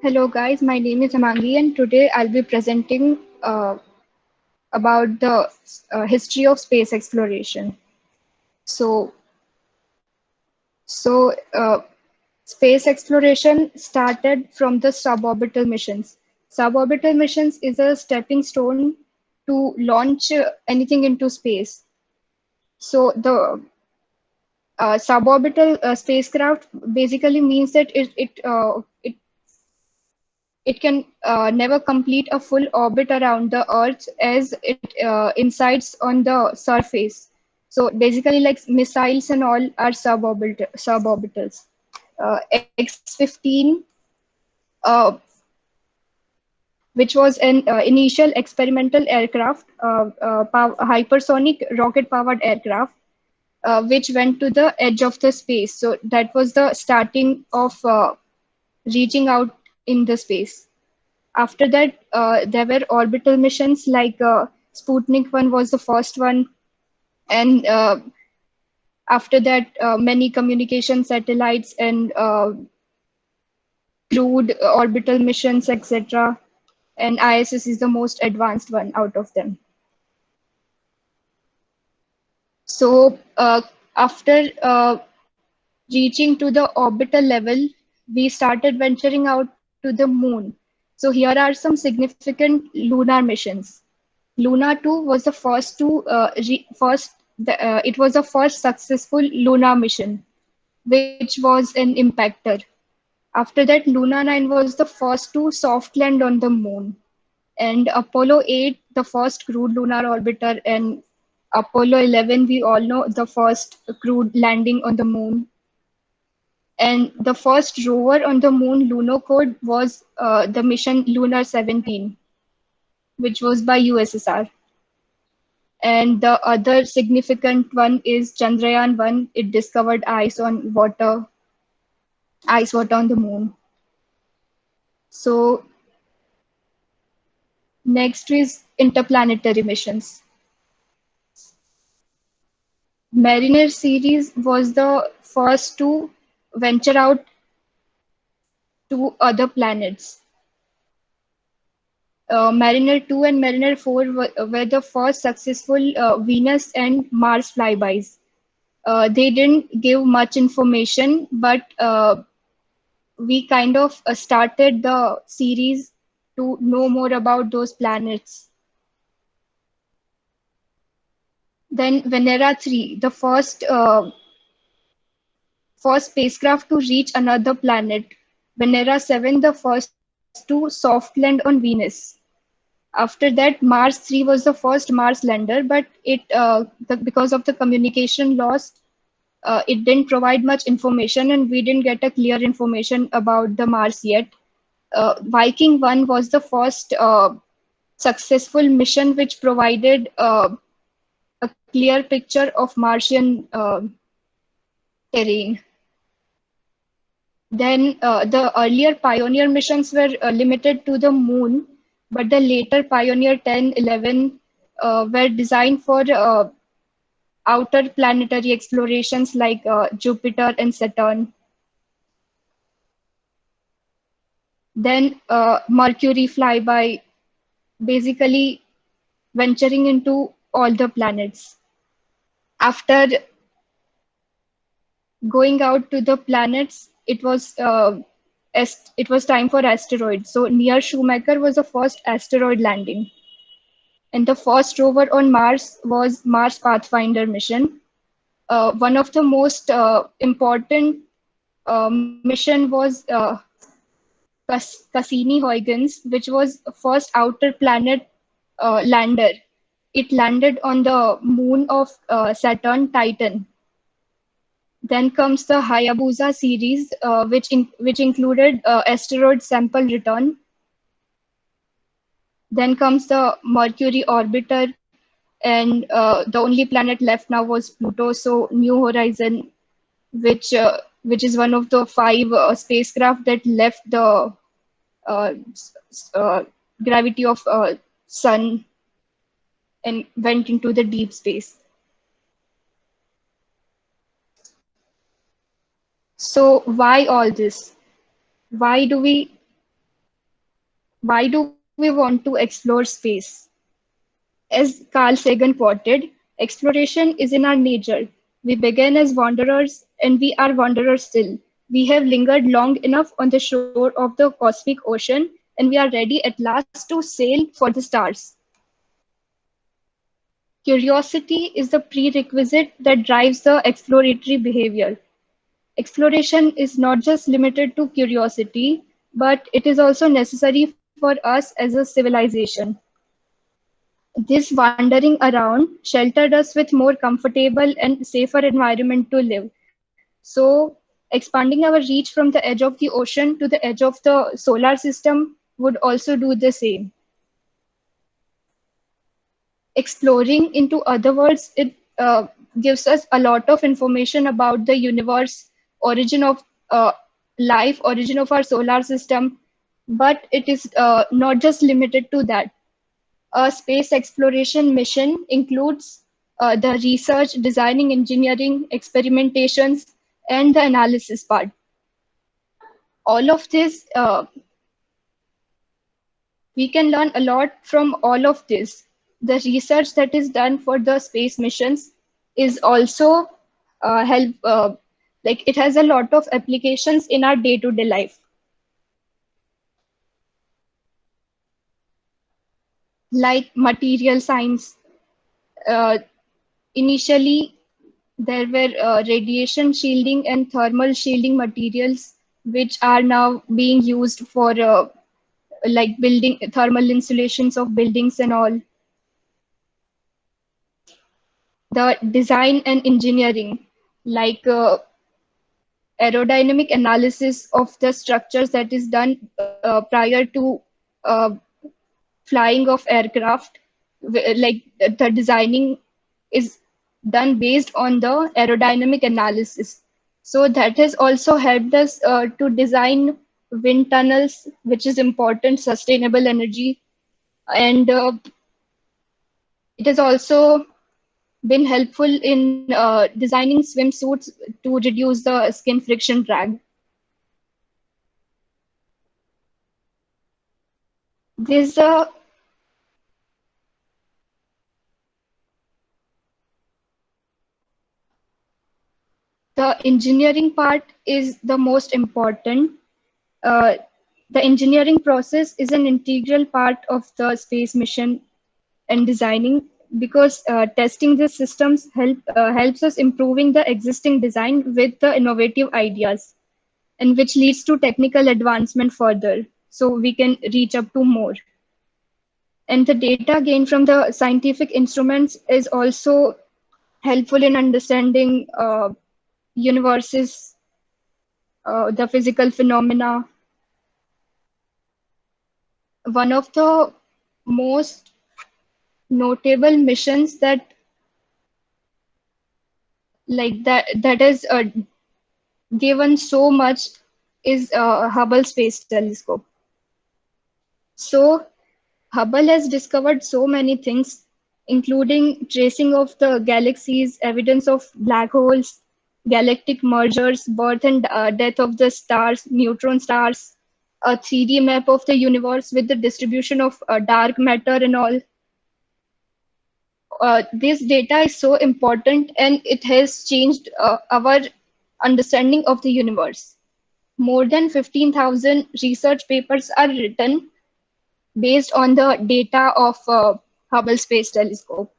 Hello guys, my name is Amangi and today I'll be presenting about the history of space exploration. So, so space exploration started from the suborbital missions. Suborbital missions is a stepping stone to launch anything into space. So the suborbital spacecraft basically means that it can never complete a full orbit around the Earth as it incides on the surface. So basically, like missiles and all are suborbitals. X-15, uh, which was an initial experimental aircraft, hypersonic rocket-powered aircraft, which went to the edge of the space. So that was the starting of reaching out in the space. After that, there were orbital missions like Sputnik 1 was the first one, and after that, many communication satellites and crewed orbital missions, etc. And ISS is the most advanced one out of them. So after reaching to the orbital level, we started venturing out to the moon. So here are some significant lunar missions. Luna 2 was the first to it was the first successful lunar mission, which was an impactor. After that, Luna 9 was the first to soft land on the moon, and Apollo 8, the first crewed lunar orbiter, and Apollo 11, we all know the first crewed landing on the moon. And the first rover on the moon, Lunokhod, was the mission Lunar 17, which was by USSR. And the other significant one is Chandrayaan 1. It discovered ice water on the moon. So next is interplanetary missions. Mariner series was the first to venture out to other planets. Mariner 2 and Mariner 4 were the first successful Venus and Mars flybys. They didn't give much information, but we kind of started the series to know more about those planets. Then Venera 3, the first spacecraft to reach another planet. Venera 7, the first to soft land on Venus. After that, Mars 3 was the first Mars lander, but because of the communication lost, it didn't provide much information, and we didn't get a clear information about the Mars yet. Viking 1 was the first successful mission which provided a clear picture of Martian terrain. Then the earlier Pioneer missions were limited to the moon, but the later Pioneer 10, 11 were designed for outer planetary explorations like Jupiter and Saturn. Then Mercury flyby, basically venturing into all the planets. After going out to the planets, it was time for asteroids. So near Shoemaker was the first asteroid landing, and the first rover on Mars was Mars Pathfinder mission. One of the most important mission was Cassini-Huygens, which was first outer planet lander. It landed on the moon of Saturn, Titan. Then comes the Hayabusa series, which included asteroid sample return. Then comes the Mercury orbiter, and the only planet left now was Pluto. So New Horizon, which is one of the five spacecraft that left the uh, uh, gravity of Sun and went into the deep space. So why all this? Why do we Why do we want to explore space? As Carl Sagan quoted, exploration is in our nature. We began as wanderers and we are wanderers still. We have lingered long enough on the shore of the cosmic ocean and we are ready at last to sail for the stars. Curiosity is the prerequisite that drives the exploratory behavior. Exploration is not just limited to curiosity, but it is also necessary for us as a civilization. This wandering around sheltered us with more comfortable and safer environment to live. So expanding our reach from the edge of the ocean to the edge of the solar system would also do the same. Exploring into other worlds, it gives us a lot of information about the universe, origin of uh, life, origin of our solar system, but it is not just limited to that. A space exploration mission includes the research, designing, engineering, experimentations, and the analysis part. All of this, we can learn a lot from all of this. The research that is done for the space missions is also help, like it has a lot of applications in our day-to-day life, like material science. Uh, Initially, there were radiation shielding and thermal shielding materials, which are now being used for like building thermal insulations of buildings and all. The design and engineering, like aerodynamic analysis of the structures that is done prior to uh, flying of aircraft, like the designing is done based on the aerodynamic analysis. So that has also helped us to design wind tunnels, which is important, sustainable energy. And it has also been helpful in designing swimsuits to reduce the skin friction drag. This The engineering part is the most important. Uh, the engineering process is an integral part of the space mission and designing, because testing the systems helps us improving the existing design with the innovative ideas, and which leads to technical advancement further, so we can reach up to more. And the data gained from the scientific instruments is also helpful in understanding universes, the physical phenomena. One of the most notable missions that is given so much is Hubble Space Telescope. So Hubble has discovered so many things, including tracing of the galaxies, evidence of black holes, galactic mergers, birth and death of the stars, neutron stars, a 3D map of the universe with the distribution of dark matter and all. This data is so important and it has changed our understanding of the universe. More than 15,000 research papers are written based on the data of Hubble Space Telescope.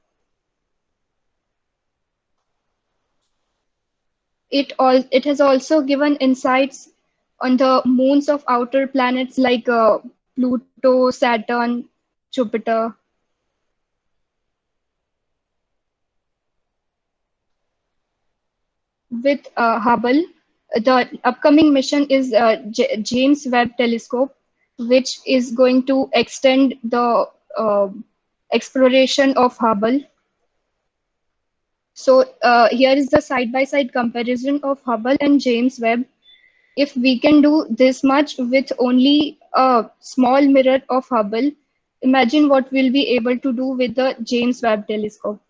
It has also given insights on the moons of outer planets like Pluto, Saturn, Jupiter. With Hubble, the upcoming mission is James Webb Telescope, which is going to extend the uh, exploration of Hubble. So here is the side-by-side comparison of Hubble and James Webb. If we can do this much with only a small mirror of Hubble, imagine what we'll be able to do with the James Webb Telescope.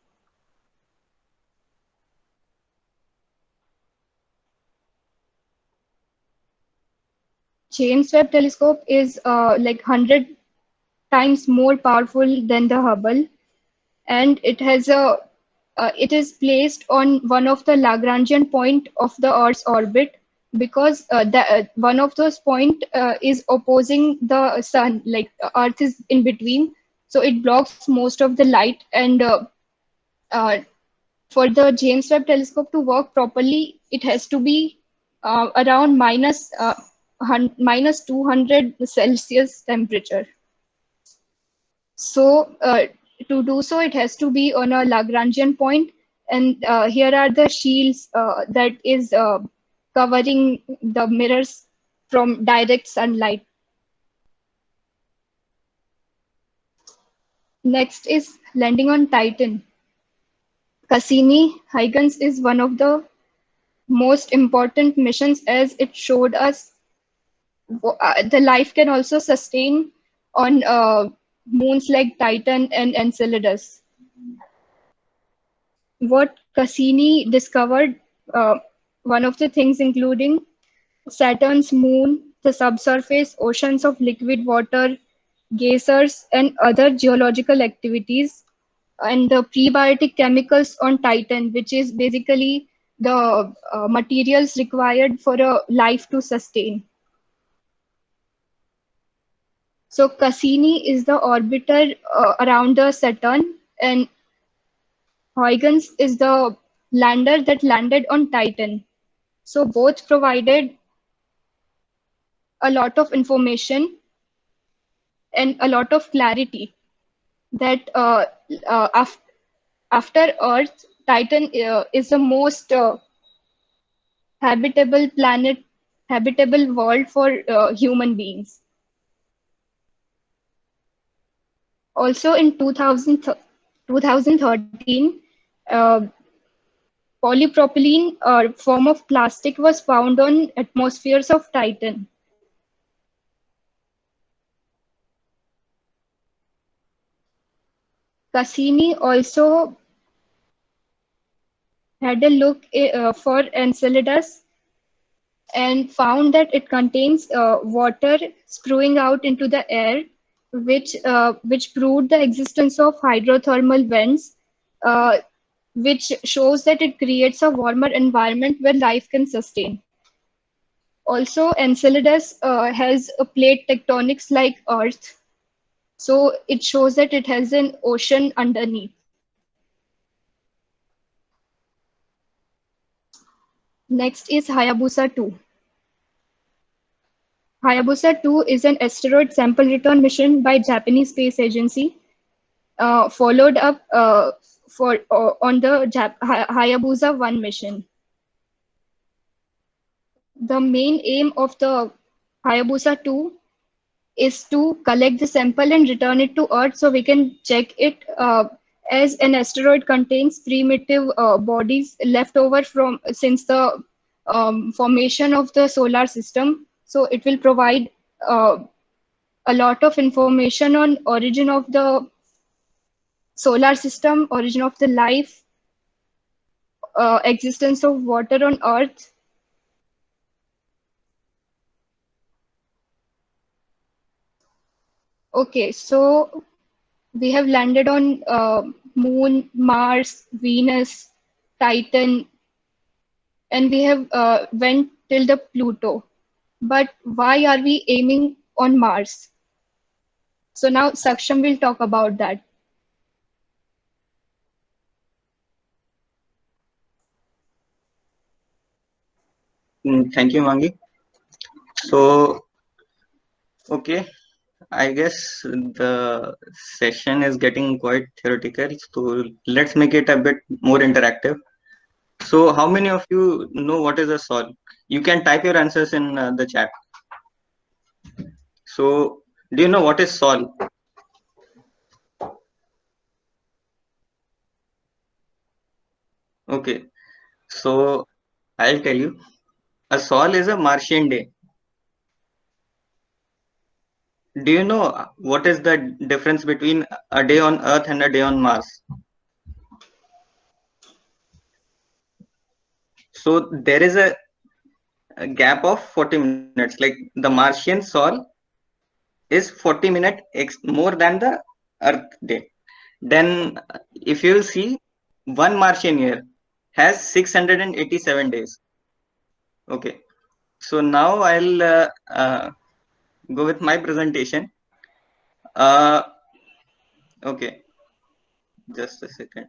James Webb Telescope is like 100 times more powerful than the Hubble, and it is placed on one of the Lagrangian point of the Earth's orbit because one of those point is opposing the sun, like Earth is in between, so it blocks most of the light. And uh, for the James Webb Telescope to work properly, it has to be around minus 200 Celsius temperature. So to do so, it has to be on a Lagrangian point, and here are the shields that is covering the mirrors from direct sunlight. Next is landing on Titan. Cassini-Huygens is one of the most important missions as it showed us the life can also sustain on moons like Titan and Enceladus. What Cassini discovered, one of the things including Saturn's moon, the subsurface, oceans of liquid water, geysers, and other geological activities, and the prebiotic chemicals on Titan, which is basically the materials required for a life to sustain. So Cassini is the orbiter around the Saturn, and Huygens is the lander that landed on Titan. So both provided a lot of information and a lot of clarity that after Earth, Titan is the most habitable planet, habitable world for human beings. Also in 2013, uh, polypropylene, a form of plastic, was found on atmospheres of Titan. Cassini also had a look for Enceladus and found that it contains water spewing out into the air, which proved the existence of hydrothermal vents, uh, which shows that it creates a warmer environment where life can sustain. Also, Enceladus has a plate tectonics like Earth, so it shows that it has an ocean underneath. Next is Hayabusa 2. Hayabusa 2 is an asteroid sample return mission by Japanese Space Agency, followed up on the Hayabusa 1 mission. The main aim of the Hayabusa 2 is to collect the sample and return it to Earth so we can check it, as an asteroid contains primitive bodies left over from since the formation of the solar system. So it will provide a lot of information on origin of the solar system, origin of the life, existence of water on Earth. Okay, so we have landed on Moon, Mars, Venus, Titan, and we have went till the Pluto. But why are we aiming on Mars? So now Saksham will talk about that. Thank you, Mangi. So, okay, I guess the session is getting quite theoretical. So let's make it a bit more interactive. So, how many of you know what is a sol? You can type your answers in the chat. So, do you know what is sol? Okay, so I'll tell you. A sol is a Martian day. Do you know what is the difference between a day on Earth and a day on Mars? So there is a gap of 40 minutes. Like the Martian sol is 40 minutes more than the Earth day. Then, if you'll see, one Martian year has 687 days. Okay, so now I'll go with my presentation. Uh, okay, just a second.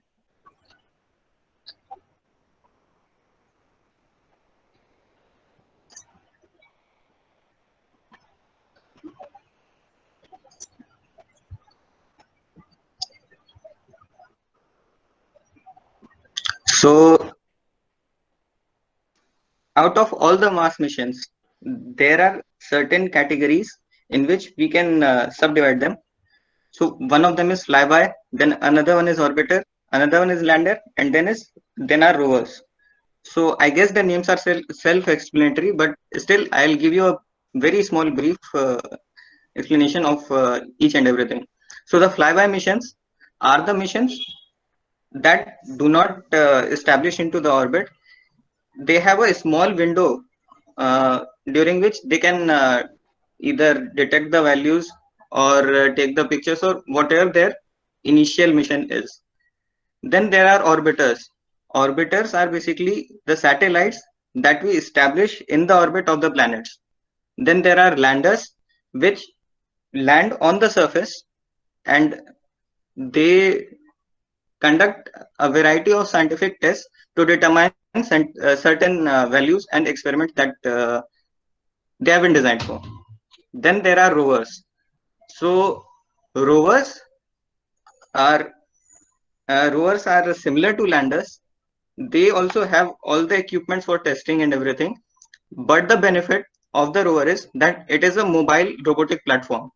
So, out of all the Mars missions, there are certain categories in which we can subdivide them. So one of them is flyby, then another one is orbiter, another one is lander, and then are rovers. So I guess the names are self-explanatory, but still I'll give you a very small brief explanation of each and everything. So the flyby missions are the missions that do not establish into the orbit. They have a small window during which they can either detect the values or take the pictures or whatever their initial mission is. Then there are orbiters. Orbiters are basically the satellites that we establish in the orbit of the planets. Then there are landers, which land on the surface and they conduct a variety of scientific tests to determine certain values and experiments that they have been designed for. Then there are rovers. So rovers are similar to landers. They also have all the equipments for testing and everything. But the benefit of the rover is that it is a mobile robotic platform.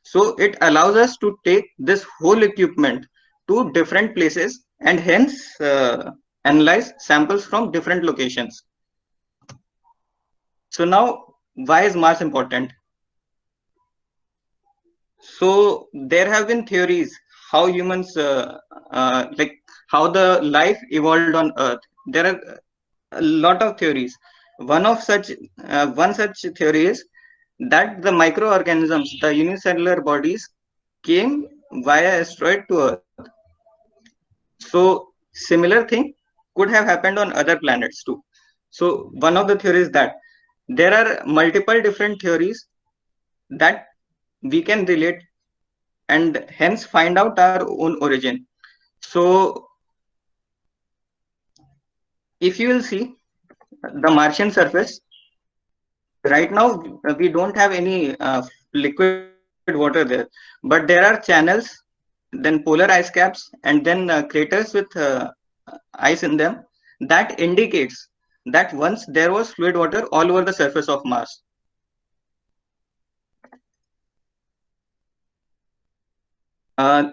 So it allows us to take this whole equipment to different places and hence analyze samples from different locations. So now, why is Mars important? So there have been theories how humans, like how the life evolved on Earth. There are a lot of theories. One such theory is that the microorganisms, the unicellular bodies, came via asteroid to Earth. So similar thing could have happened on other planets too. So one of the theories that there are multiple different theories that we can relate and hence find out our own origin. So if you will see the Martian surface, right now we don't have any liquid water there, but there are channels, then polar ice caps, and then craters with ice in them that indicates that once there was fluid water all over the surface of Mars.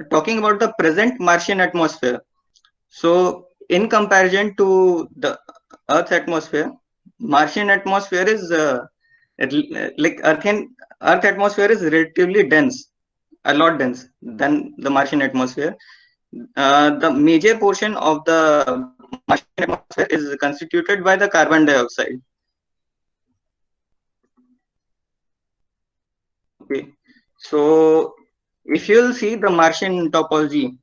Talking about the present Martian atmosphere, so in comparison to the Earth's atmosphere, Martian atmosphere is like Earth atmosphere is relatively dense, a lot dense than the Martian atmosphere. The major portion of the Martian atmosphere is constituted by the carbon dioxide. Okay, so if you'll see the Martian topology,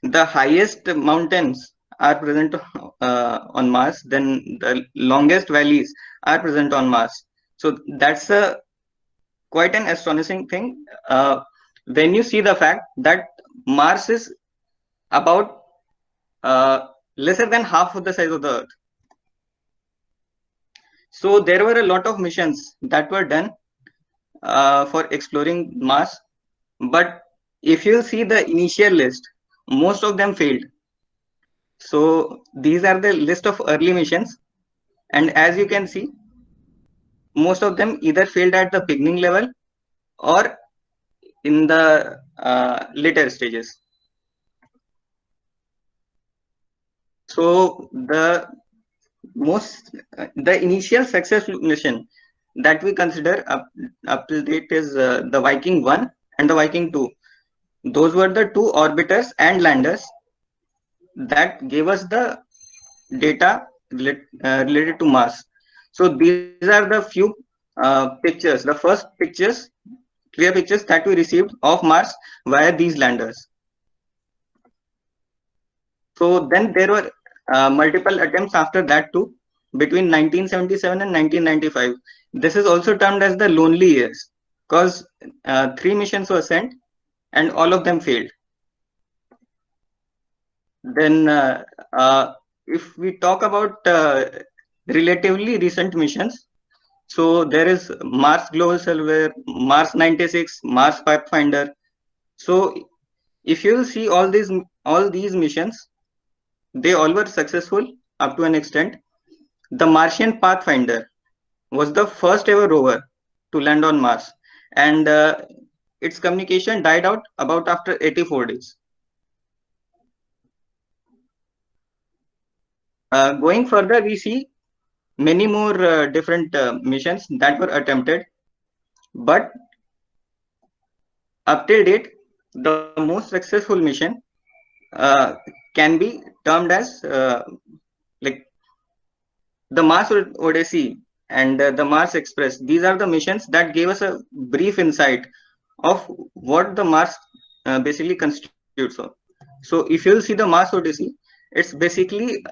the highest mountains are present on Mars, then the longest valleys are present on Mars. So that's a quite an astonishing thing when you see the fact that Mars is about lesser than half of the size of the Earth. So there were a lot of missions that were done for exploring Mars, but if you see the initial list, most of them failed. So these are the list of early missions, and as you can see, most of them either failed at the beginning level or in the later stages. So the initial successful mission that we consider up to date is the Viking 1 and the Viking 2. Those were the two orbiters and landers that gave us the data related to Mars. So these are the few pictures, the first pictures clear pictures that we received of Mars via these landers. So then there were multiple attempts after that too, between 1977 and 1995. This is also termed as the lonely years, because 3 missions were sent and all of them failed. Then if we talk about relatively recent missions, so there is Mars Global Surveyor, Mars 96, Mars Pathfinder. So if you see all these missions, they all were successful up to an extent. The Martian Pathfinder was the first ever rover to land on Mars, and its communication died out about after 84 days. Going further, we see many more different missions that were attempted, but up till date, the most successful mission uh, can be termed as like the Mars Odyssey and the Mars Express. These are the missions that gave us a brief insight of what the Mars basically constitutes of. So if you'll see the Mars Odyssey, it's basically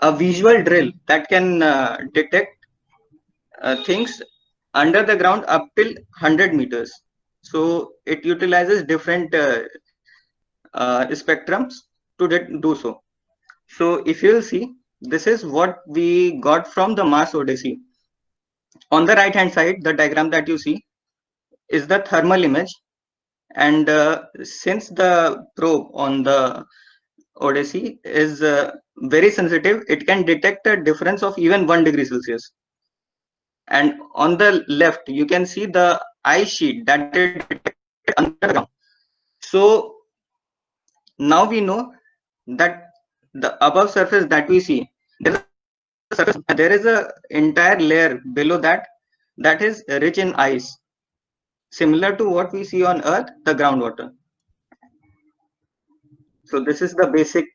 a visual drill that can detect things under the ground up till 100 meters. So it utilizes different spectrums to do so. So if you'll see, this is what we got from the Mars Odyssey. On the right hand side, the diagram that you see is the thermal image. And since the probe on the Odyssey is very sensitive, it can detect a difference of even 1 degree Celsius. And on the left, you can see the ice sheet that it detected underground. So now we know that the above surface that we see, there is a entire layer below that is rich in ice, similar to what we see on Earth, the groundwater. So this is the basic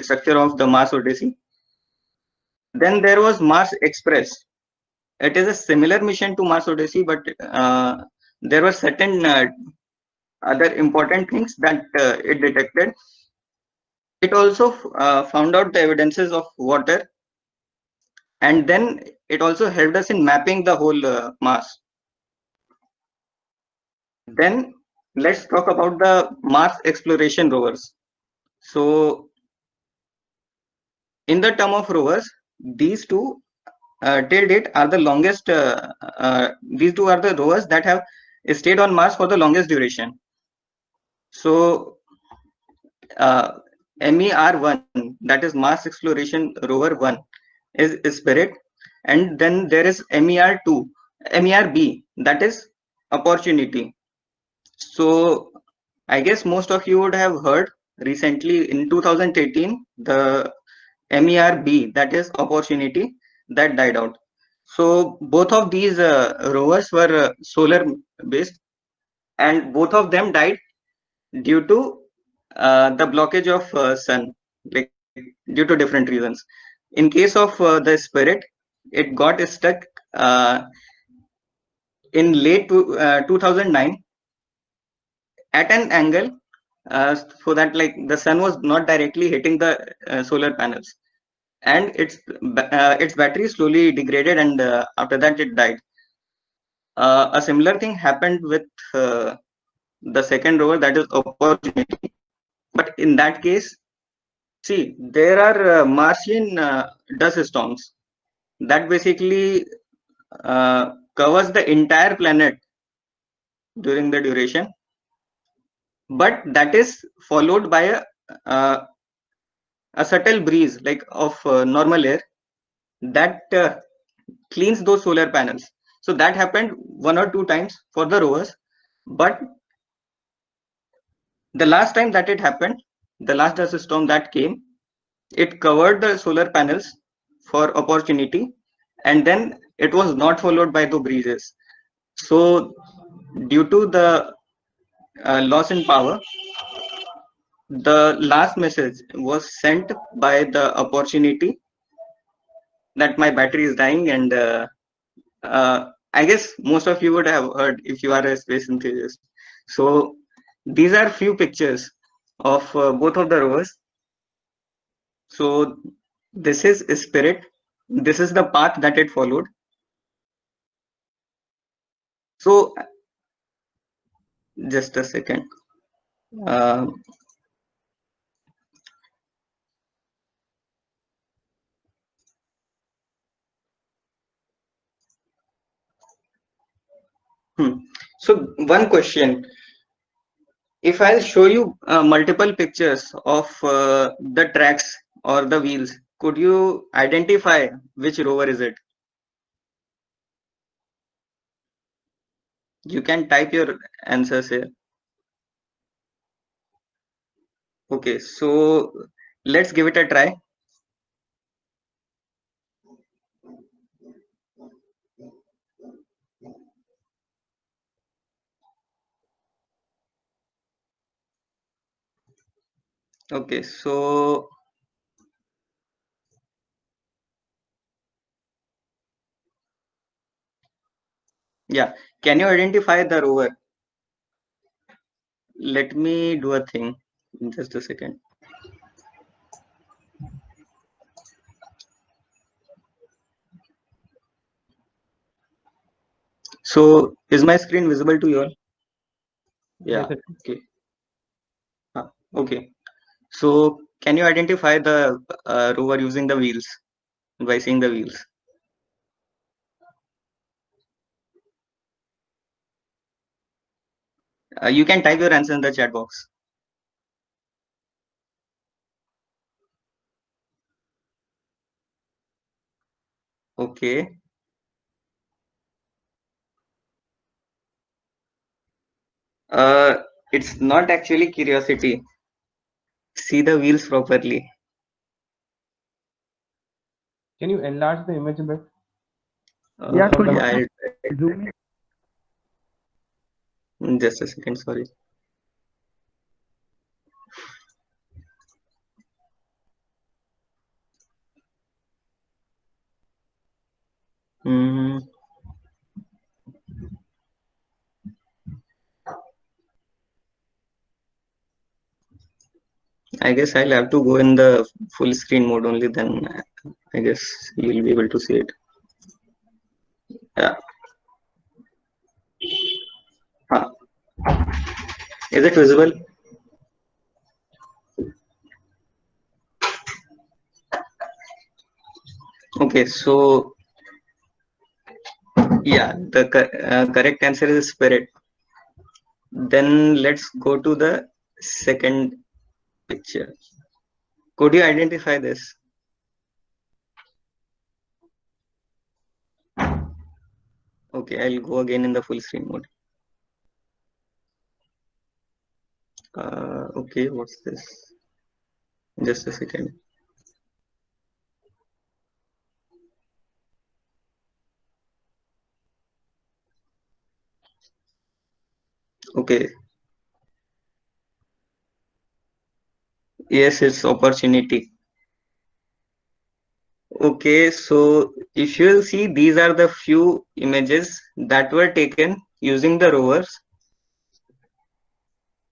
structure of the Mars Odyssey. Then there was Mars Express. It is a similar mission to Mars Odyssey, but there were certain other important things that it detected. It also found out the evidences of water, and then it also helped us in mapping the whole Mars. Then let's talk about the Mars exploration rovers. So in the term of rovers, these two till date are the longest. These two are the rovers that have stayed on Mars for the longest duration. So MER-1, that is Mars Exploration Rover 1, is Spirit, and then there is MER-2, MER-B, that is Opportunity. So I guess most of you would have heard recently in 2018 the MER-B, that is Opportunity, that died out. So both of these rovers were solar based, and both of them died due to the blockage of sun, like due to different reasons. In case of the Spirit, it got stuck in late 2009 at an angle so that like the sun was not directly hitting the solar panels, and its battery slowly degraded, and after that it died. A similar thing happened with the second rover, that is Opportunity, but in that case, see, there are Martian dust storms that basically covers the entire planet during the duration, but that is followed by a subtle breeze like of normal air that cleans those solar panels. So that happened 1 or 2 times for the rovers, but the last time that it happened, the last dust storm that came, it covered the solar panels for Opportunity, and then it was not followed by the breezes. So due to the loss in power, the last message was sent by the Opportunity that my battery is dying, and I guess most of you would have heard if you are a space enthusiast. So these are few pictures of both of the rovers. So this is Spirit. This is the path that it followed. So just a second. Uh, So one question. If I'll show you multiple pictures of the tracks or the wheels, could you identify which rover is it? You can type your answers here. Okay, so let's give it a try. Okay, so yeah, can you identify the rover? Let me do a thing. Just a second. So is my screen visible to you all? Yeah. Yes, Okay. Okay. So can you identify the rover using the wheels by seeing the wheels? You can type your answer in the chat box. Okay. Uh, it's not actually curiosity. See the wheels properly. can you enlarge the image a bit? Yeah, could you Yeah, zoom just a second. Sorry. Mm, I guess I'll have to go in the full screen mode only. Then I guess you'll be able to see it. Yeah. Huh. Is it visible? Okay. So yeah, the correct answer is Spirit. Then let's go to the second picture. Could you identify this? Okay, I'll go again in the full screen mode. Okay, what's this? Just a second. Okay, yes, it's opportunity. Okay, so if you'll see, these are the few images that were taken using the rovers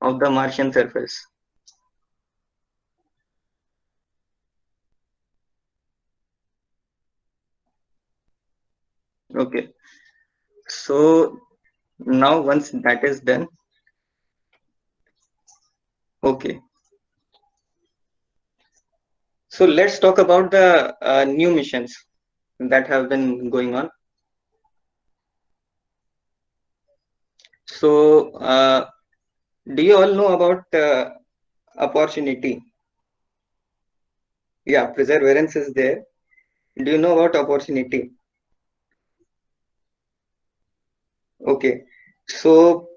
of the Martian surface. Okay, so now once that is done, okay. So let's talk about the new missions that have been going on. So, do you all know about opportunity? Yeah, perseverance is there. Do you know about opportunity? Okay. So,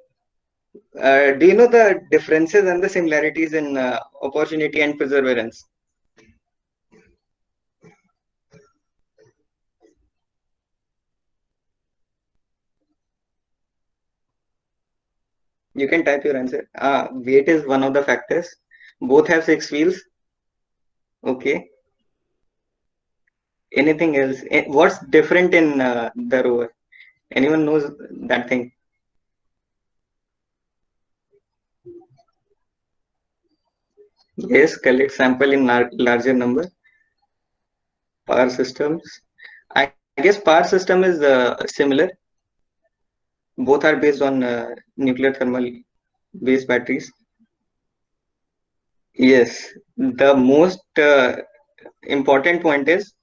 do you know the differences and the similarities in opportunity and perseverance? You can type your answer. Weight is one of the factors. Both have six wheels. Okay. Anything else? What's different in the rover? Anyone knows that thing? Yes, collect sample in larger number. Power systems. I guess power system is similar. Both are based on nuclear thermal based batteries. Yes, the most important point is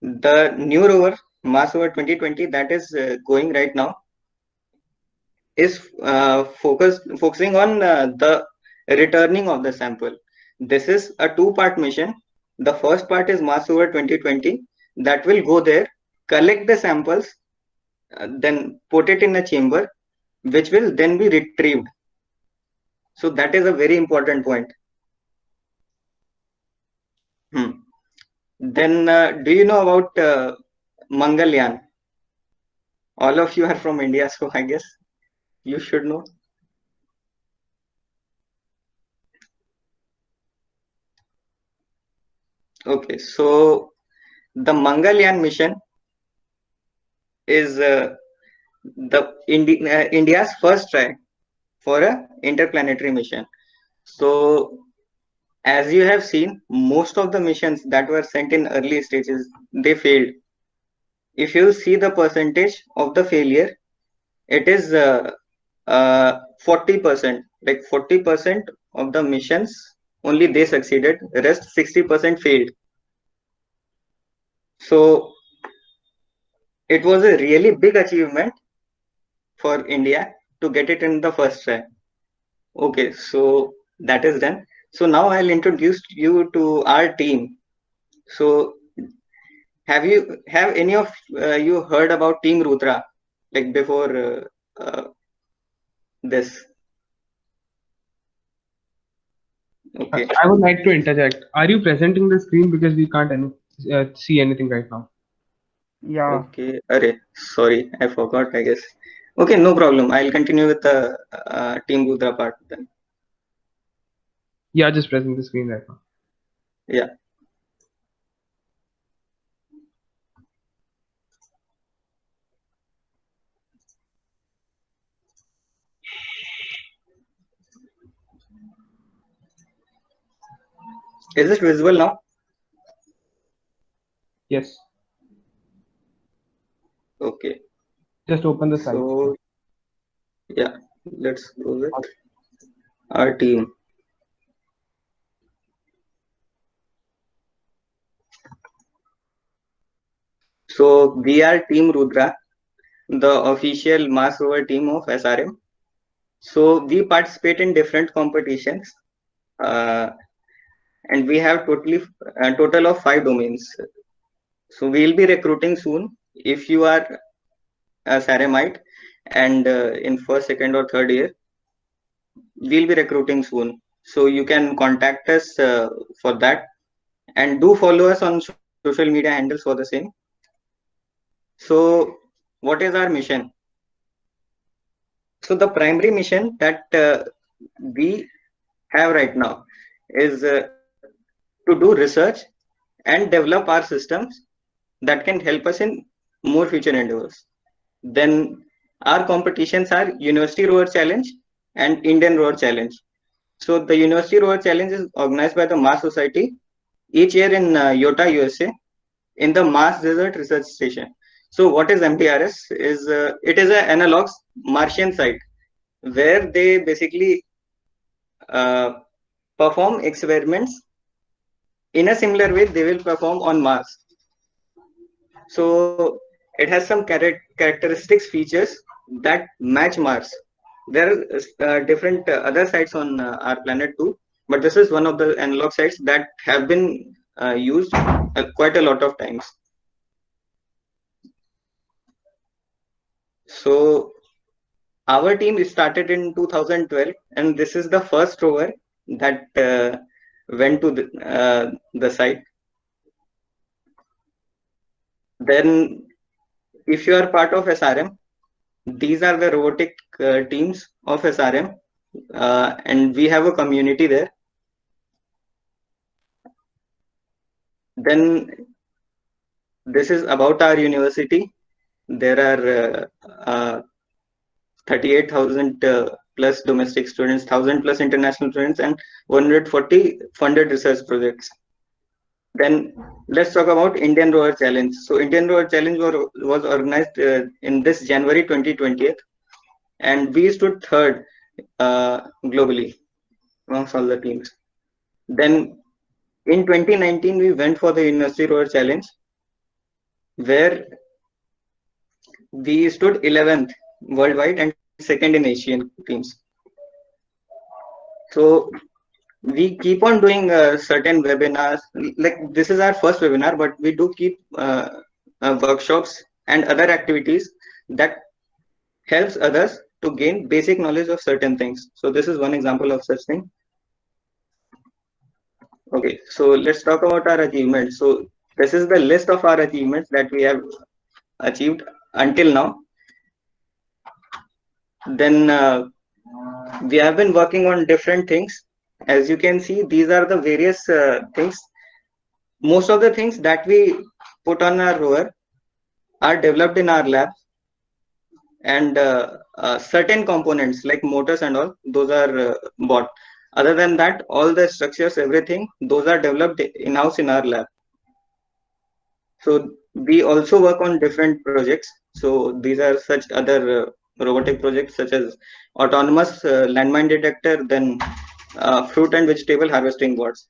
the new rover Mars rover 2020 that is going right now is focusing on the returning of the sample. This is a two-part mission. The first part is Mars rover 2020 that will go there, collect the samples, then put it in a chamber, which will then be retrieved. So that is a very important point. Hmm. Then, do you know about Mangalyaan? All of you are from India, so I guess you should know. Okay, so the Mangalyaan mission is India's first try for a interplanetary mission. So, as you have seen, most of the missions that were sent in early stages they failed. If you see the percentage of the failure, it is 40%. Like 40% of the missions only they succeeded. The rest 60% failed. So it was a really big achievement for India to get it in the first try. Okay, so that is done. So now I'll introduce you to our team. So have any of you heard about Team Rudra like before this? Okay. I would like to interject. Are you presenting the screen because we can't see anything right now? Yeah. Okay. Array, sorry, I forgot, I guess. Okay, no problem. I'll continue with the Team Rudra part then. Yeah, just pressing the screen right now. Yeah. Is it visible now? Yes. Okay. Just open the site. So yeah, let's go with our team. So we are Team Rudra, the official Mars rover team of SRM. So we participate in different competitions, and we have a total of 5 domains. So we'll be recruiting soon. If you are a Saramite and in first, second, or third year, we'll be recruiting soon. So you can contact us for that, and do follow us on social media handles for the same. So what is our mission? So the primary mission that we have right now is to do research and develop our systems that can help us in more future endeavors. Then our competitions are University Rover Challenge and Indian Rover Challenge. So the University Rover Challenge is organized by the Mars Society each year in Utah, USA, in the Mars Desert Research Station. So what is MDRS? It is an analog Martian site where they basically uh, perform experiments in a similar way they will perform on Mars. So it has some characteristics features that match Mars. There are different other sites on our planet too, but this is one of the analog sites that have been used quite a lot of times. So our team started in 2012, and this is the first rover that went to the site. Then, if you are part of SRM, these are the robotic teams of SRM, and we have a community there. Then, this is about our university. there are 38,000 plus domestic students, 1,000 plus international students, and 140 funded research projects. Then let's talk about Indian Rower Challenge. So Indian Rower Challenge was organized in this January 2020, and we stood third globally amongst all the teams. Then in 2019, we went for the University Rower Challenge, where we stood 11th worldwide and second in Asian teams. So we keep on doing certain webinars. Like this is our first webinar, but we do keep workshops and other activities that helps others to gain basic knowledge of certain things. So this is one example of such thing. Okay, so let's talk about our achievements. So this is the list of our achievements that we have achieved until now. Then we have been working on different things. As you can see, these are the various things. Most of the things that we put on our rover are developed in our lab, and certain components like motors and all, those are bought. Other than that, all the structures, everything, those are developed in-house in our lab. So we also work on different projects. So these are such other robotic projects such as autonomous landmine detector, then fruit and vegetable harvesting bots.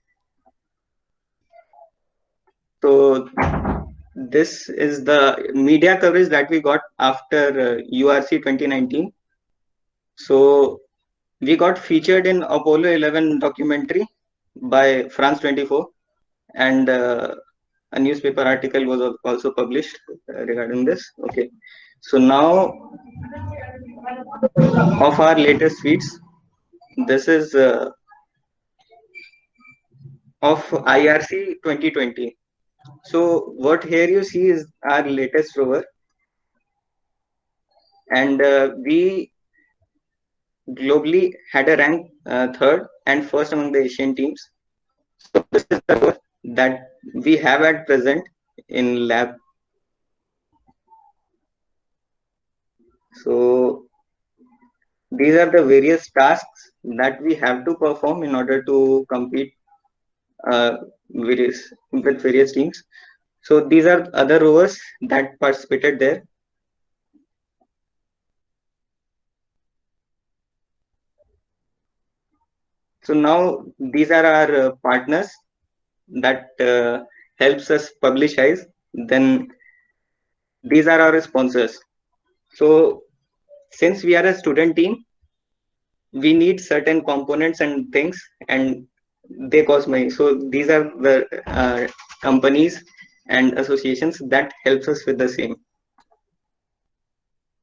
So this is the media coverage that we got after URC 2019. So we got featured in Apollo 11 documentary by France 24, and a newspaper article was also published regarding this. Okay, so now of our latest tweets, this is of IRC 2020. So what here you see is our latest rover, and we globally had a rank third and first among the Asian teams. So this is the rover that we have at present in lab. So these are the various tasks that we have to perform in order to compete with various teams. So these are other rovers that participated there. So now these are our partners that helps us publicize. Then these are our sponsors. So since we are a student team, we need certain components and things, and they cost money. So these are the companies and associations that helps us with the same.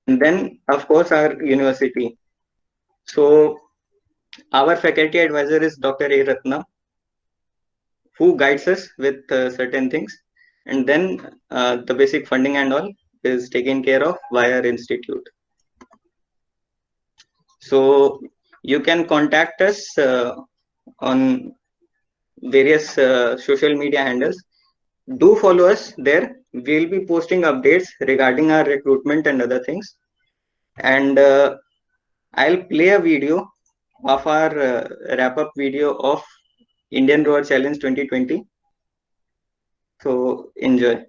And then of course our university. So our faculty advisor is Dr. A. Ratna, who guides us with certain things, and then the basic funding and all is taken care of by our institute. So you can contact us on various social media handles. Do follow us there. We'll be posting updates regarding our recruitment and other things. And I'll play a video of our wrap-up video of Indian Rower Challenge 2020. So enjoy.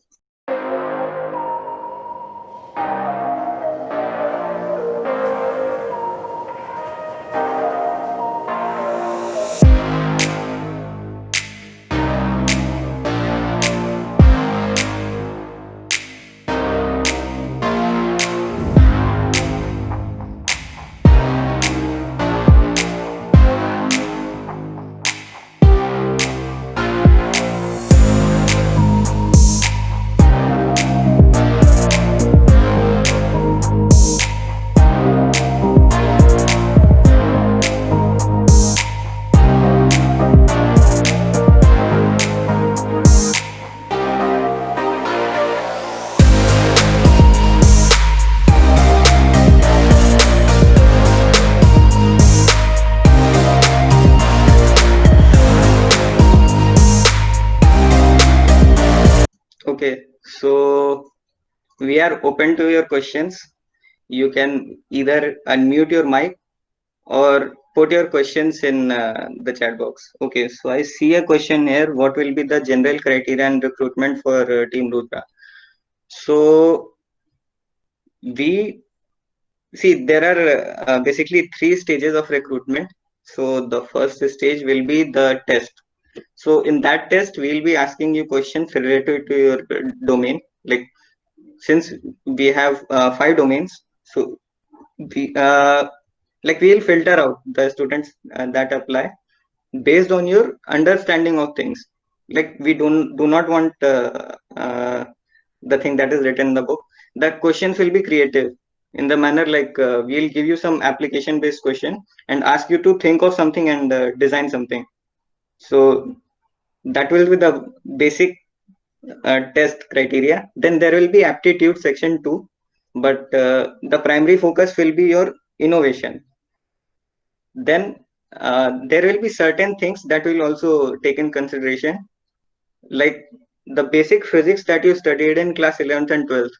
we are open to your questions. You can either unmute your mic or put your questions in the chat box. Okay, so I see a question here. What will be the general criteria and recruitment for Team Rudra? So we see there are basically 3 stages of recruitment. So the first stage will be the test. So in that test, we'll be asking you questions related to your domain. Like since we have 5 domains, so we we'll filter out the students that apply based on your understanding of things. Like we do not want the thing that is written in the book. The questions will be creative in the manner like we'll give you some application based question and ask you to think of something and design something. So that will be the basic test criteria. Then there will be aptitude section 2, but the primary focus will be your innovation. Then there will be certain things that will also take in consideration, like the basic physics that you studied in class 11th and 12th.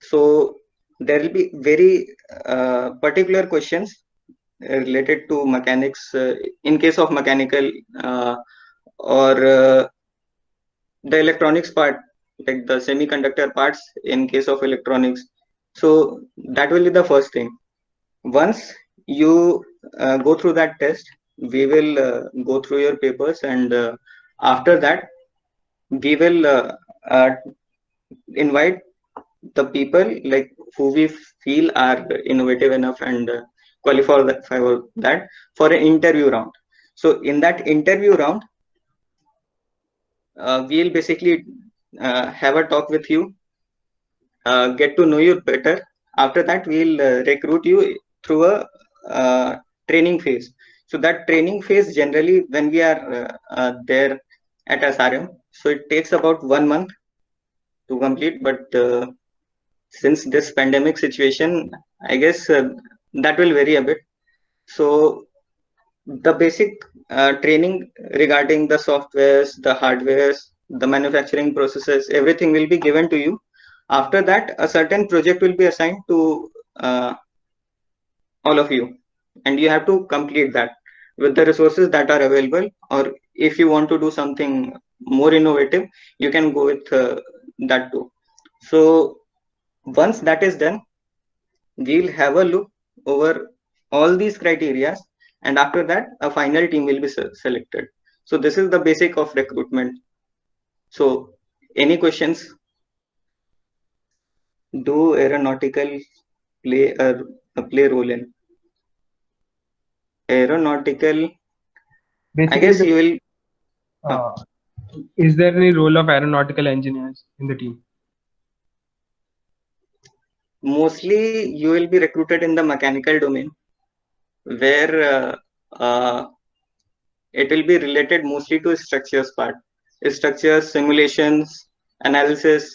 So there will be very particular questions related to mechanics in case of mechanical or the electronics part, like the semiconductor parts in case of electronics. So that will be the first thing. Once you go through that test, we will go through your papers, and after that we will invite the people like who we feel are innovative enough and qualify for that for an interview round. So in that interview round, we'll basically have a talk with you, get to know you better. After that, we'll recruit you through a training phase. So that training phase generally when we are there at SRM, so it takes about 1 month to complete. But since this pandemic situation, I guess that will vary a bit. So the basic training regarding the softwares, the hardwares, the manufacturing processes, everything will be given to you. After that, a certain project will be assigned to all of you, and you have to complete that with the resources that are available. Or if you want to do something more innovative, you can go with that too. So once that is done, we'll have a look over all these criteria, and after that a final team will be selected. So this is the basic of recruitment. So any questions? Do aeronautical play a role in aeronautical? Basically, I guess you will is there any role of aeronautical engineers in the team? mostly you will be recruited in the mechanical domain, where it will be related mostly to structures part, structures, simulations, analysis.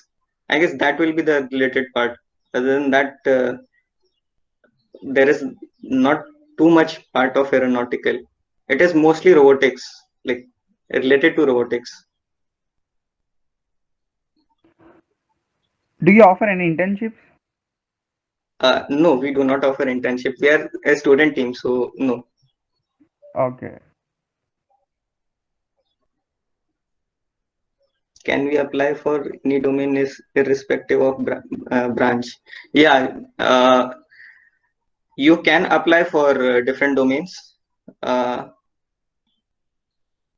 I guess that will be the related part. Other than that, there is not too much part of aeronautical. It is mostly robotics, like related to robotics. Do you offer any internships? No, we do not offer internship. We are a student team, so no. Okay. Can we apply for any domain is irrespective of branch? Yeah, you can apply for different domains. I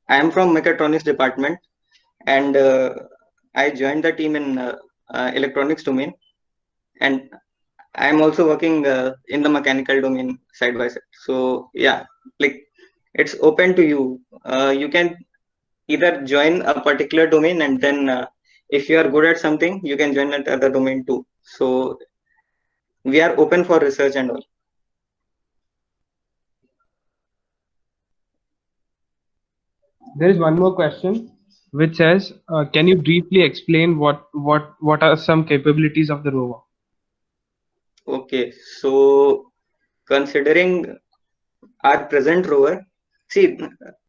am from mechatronics department, and I joined the team in electronics domain, and I am also working in the mechanical domain side by side. So yeah, like it's open to you. You can either join a particular domain, and then if you are good at something, you can join another domain too. So we are open for research and all. There is one more question which says, can you briefly explain what are some capabilities of the rover? Okay, so considering our present rover, see,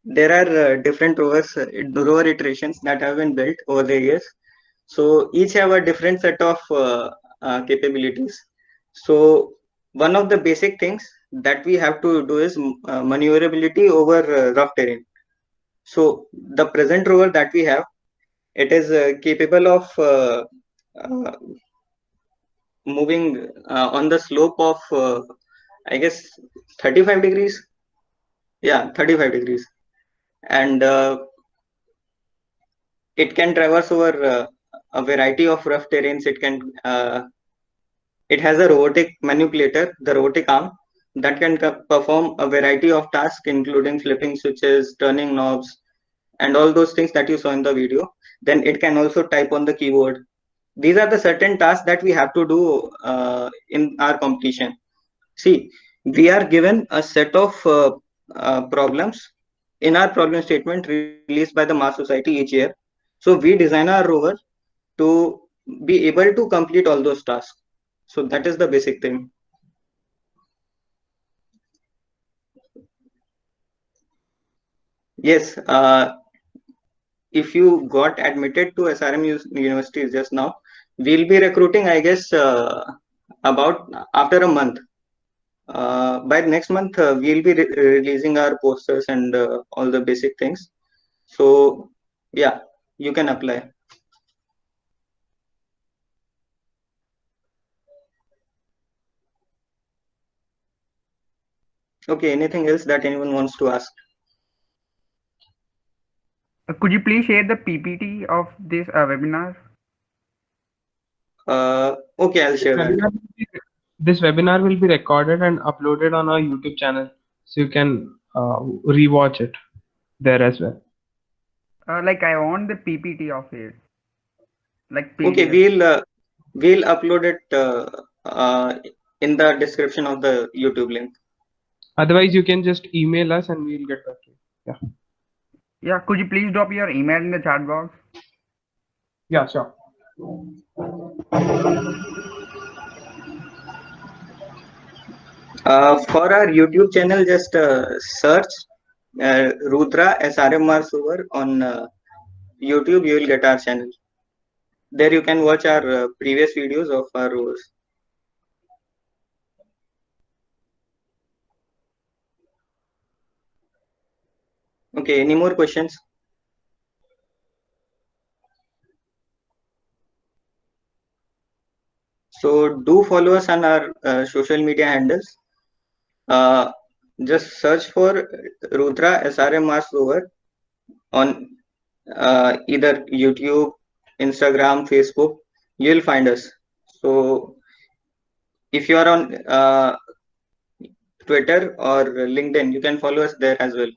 there are different rover iterations that have been built over the years. So each have a different set of capabilities. So one of the basic things that we have to do is maneuverability over rough terrain. So the present rover that we have, it is capable of uh, moving on the slope of I guess 35 degrees. Yeah, 35 degrees. And it can traverse over a variety of rough terrains. It has a robotic manipulator, the robotic arm, that can perform a variety of tasks, including flipping switches, turning knobs, and all those things that you saw in the video. Then it can also type on the keyboard. These are the certain tasks that we have to do in our competition. See, we are given a set of problems in our problem statement released by the Mars Society each year. So we design our rover to be able to complete all those tasks. So that is the basic thing. Yes, if you got admitted to SRM universities just now, we'll be recruiting, I guess, about after a month. By next month, we'll be releasing our posters and all the basic things. So yeah, you can apply. Okay, anything else that anyone wants to ask? Could you please share the PPT of this webinar? Okay, I'll share that. This webinar will be recorded and uploaded on our YouTube channel, so you can rewatch it there as well. Like I want the PPT of it. Like Okay, PDF. we'll upload it in the description of the YouTube link. Otherwise, you can just email us and we'll get back to you. Yeah. Yeah, could you please drop your email in the chat box? Yeah, sure. For our YouTube channel, just search Rudra SRM Mars Rover on YouTube. You will get our channel. There you can watch our previous videos of our rovers. Okay, any more questions? So do follow us on our social media handles. Just search for Rudra SRM Mars Rover on either YouTube, Instagram, Facebook. You will find us. So if you are on Twitter or LinkedIn, you can follow us there as well.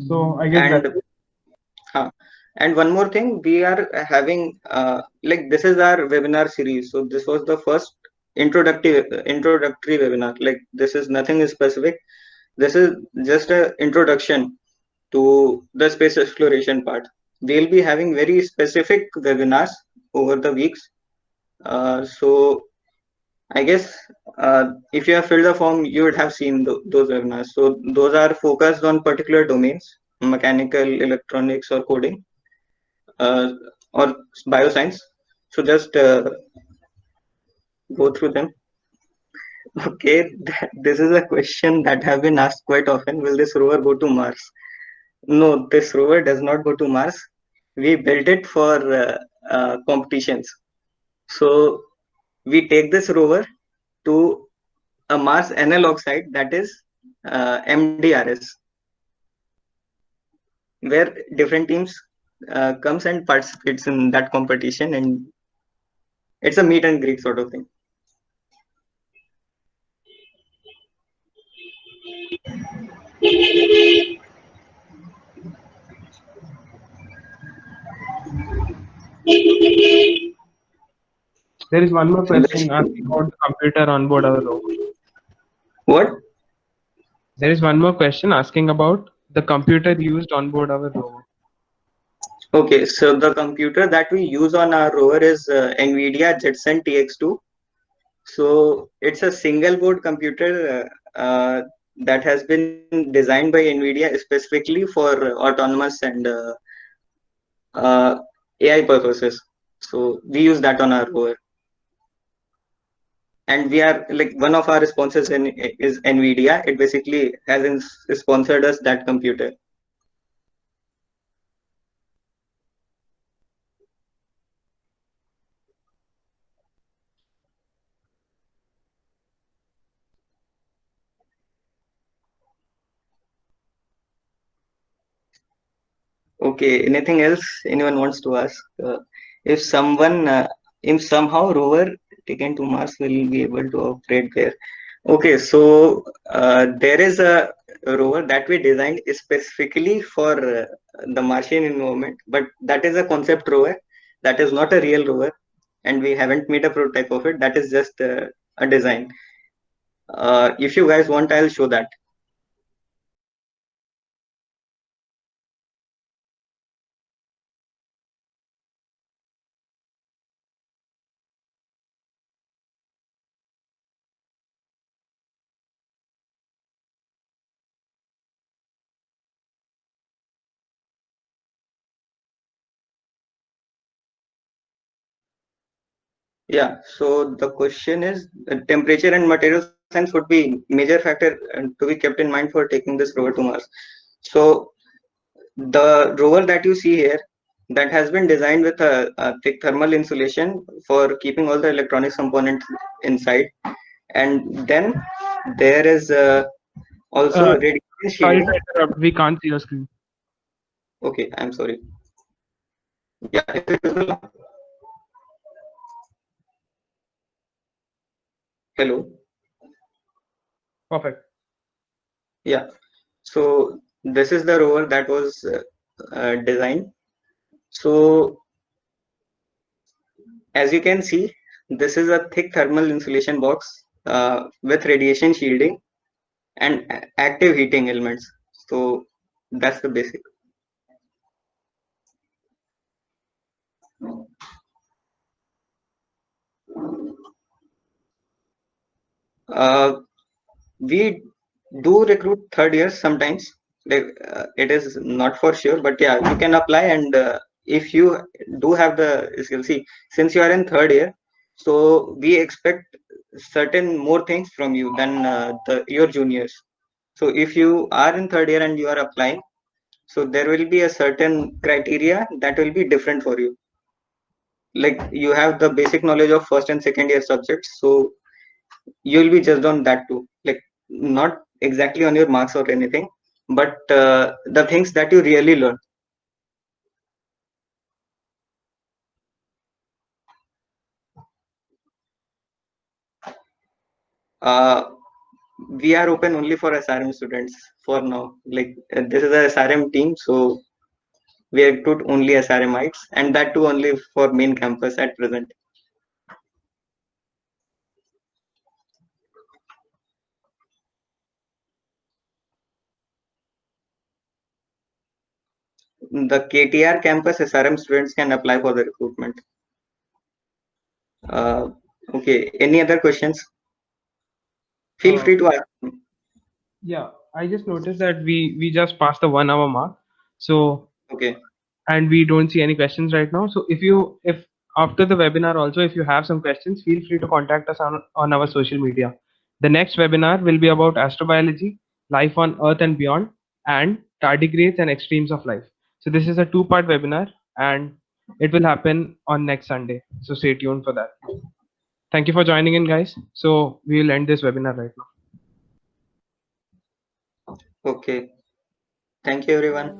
So I guess And one more thing, we are having like this is our webinar series. So this was the first introductory webinar. Like this is nothing specific. This is just an introduction to the space exploration part. We'll be having very specific webinars over the weeks. So I guess if you have filled the form, you would have seen those webinars. So those are focused on particular domains, mechanical, electronics, or coding, or bioscience. So just go through them. Okay, this is a question that have been asked quite often. Will this rover go to Mars? No, this rover does not go to Mars. We built it for competitions. So we take this rover to a Mars analog site, that is MDRS, where different teams comes and participates in that competition, and it's a meet and greet sort of thing. there is one more question asking about the computer on board our rover. What? There is one more question asking about the computer used on board our rover. Okay, so the computer that we use on our rover is NVIDIA Jetson TX2. So it's a single board computer. that has been designed by NVIDIA specifically for autonomous and AI purposes. So we use that on our rover. And we are like, one of our sponsors is NVIDIA. It basically has sponsored us that computer. Okay, anything else anyone wants to ask? If someone, if somehow rover taken to Mars will be able to operate there. Okay, so there is a rover that we designed specifically for the Martian environment, but that is a concept rover. That is not a real rover, and we haven't made a prototype of it. That is just a design. If you guys want, I'll show that. Yeah, so the question is temperature and material science would be major factor to be kept in mind for taking this rover to Mars. So the rover that you see here, that has been designed with a thick thermal insulation for keeping all the electronics components inside. And then there is also radiation Sorry shielding. to interrupt. We can't see your screen. Okay, I'm sorry. Yeah, is it visible now? Hello. Perfect. Yeah. So this is the rover that was designed. So as you can see, this is a thick thermal insulation box with radiation shielding and active heating elements. So that's the basic. We do recruit third years sometimes. Like, it is not for sure, but yeah, you can apply. And if you do have the skill, see, since you are in third year, so we expect certain more things from you than your juniors. So if you are in third year and you are applying, so there will be a certain criteria that will be different for you. Like, you have the basic knowledge of first and second year subjects, so you'll be judged on that too. Like, not exactly on your marks or anything, but the things that you really learn. Uh, we are open only for SRM students for now. Like, this is a SRM team, so we recruit only SRMites, and that too only for main campus at present. The KTR campus SRM students can apply for the recruitment. Okay, any other questions? Feel free to ask me. Yeah, I just noticed that we just passed the 1 hour mark. So Okay. and we don't see any questions right now. So if after the webinar also, if you have some questions, feel free to contact us on our social media. The next webinar will be about astrobiology, life on Earth and beyond, and tardigrades and extremes of life. So this is a 2-part webinar and it will happen on next Sunday. So stay tuned for that. Thank you for joining in, guys. So we will end this webinar right now. Okay. Thank you, everyone.